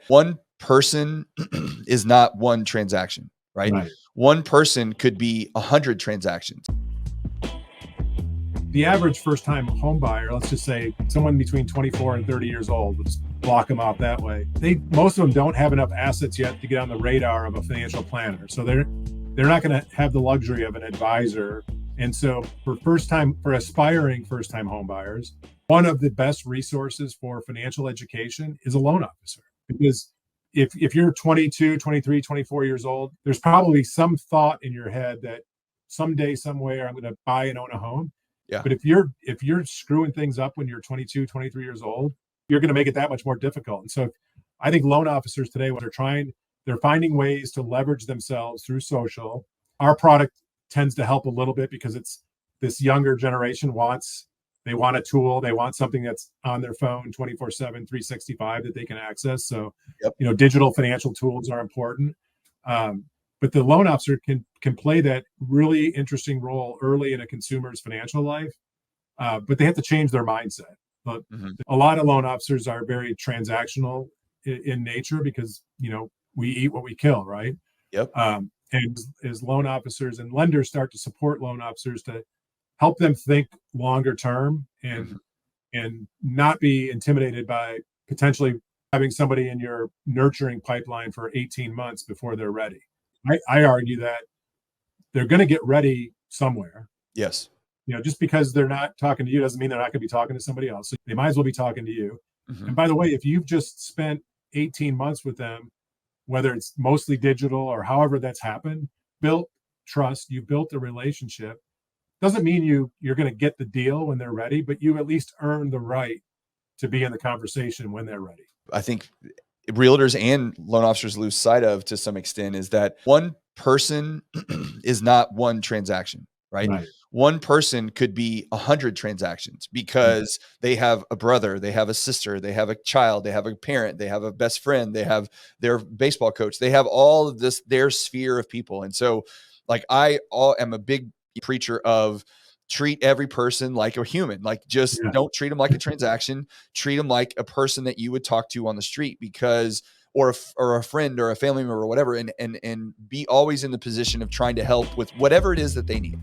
One person is not one transaction, right? One person could be 100 transactions. The average first-time home buyer, let's just say someone between 24 and 30 years old, let's block them off that way. Most of them don't have enough assets yet to get on the radar of a financial planner. So they're not going to have the luxury of an advisor. And so for aspiring first-time home buyers, one of the best resources for financial education is a loan officer. Because if you're 22, 23, 24 years old, there's probably some thought in your head that someday, somewhere, I'm going to buy and own a home. Yeah. But if you're screwing things up when you're 22, 23 years old, you're going to make it that much more difficult. And so I think loan officers today, when they're finding ways to leverage themselves through social. Our product tends to help a little bit because it's this younger generation they want a tool. They want something that's on their phone 24/7, 365 that they can access. So, digital financial tools are important. But the loan officer can play that really interesting role early in a consumer's financial life, but they have to change their mindset. But a lot of loan officers are very transactional in nature because we eat what we kill, right? Yep. And as loan officers and lenders start to support loan officers to help them think longer term and not be intimidated by potentially having somebody in your nurturing pipeline for 18 months before they're ready. I argue that they're going to get ready somewhere. Yes. Just because they're not talking to you doesn't mean they're not going to be talking to somebody else. So they might as well be talking to you. And by the way, if you've just spent 18 months with them, whether it's mostly digital or however that's happened, built trust, you built a relationship, doesn't mean you're going to get the deal when they're ready, but you at least earn the right to be in the conversation when they're ready. I think realtors and loan officers lose sight of to some extent is that one person is not one transaction, right? One person could be 100 transactions because they have a brother, they have a sister, they have a child, they have a parent, they have a best friend, they have their baseball coach, they have all of this, their sphere of people. And so I am a big preacher of treat every person like a human, don't treat them like a transaction, treat them like a person that you would talk to on the street or a friend or a family member or whatever, and be always in the position of trying to help with whatever it is that they need.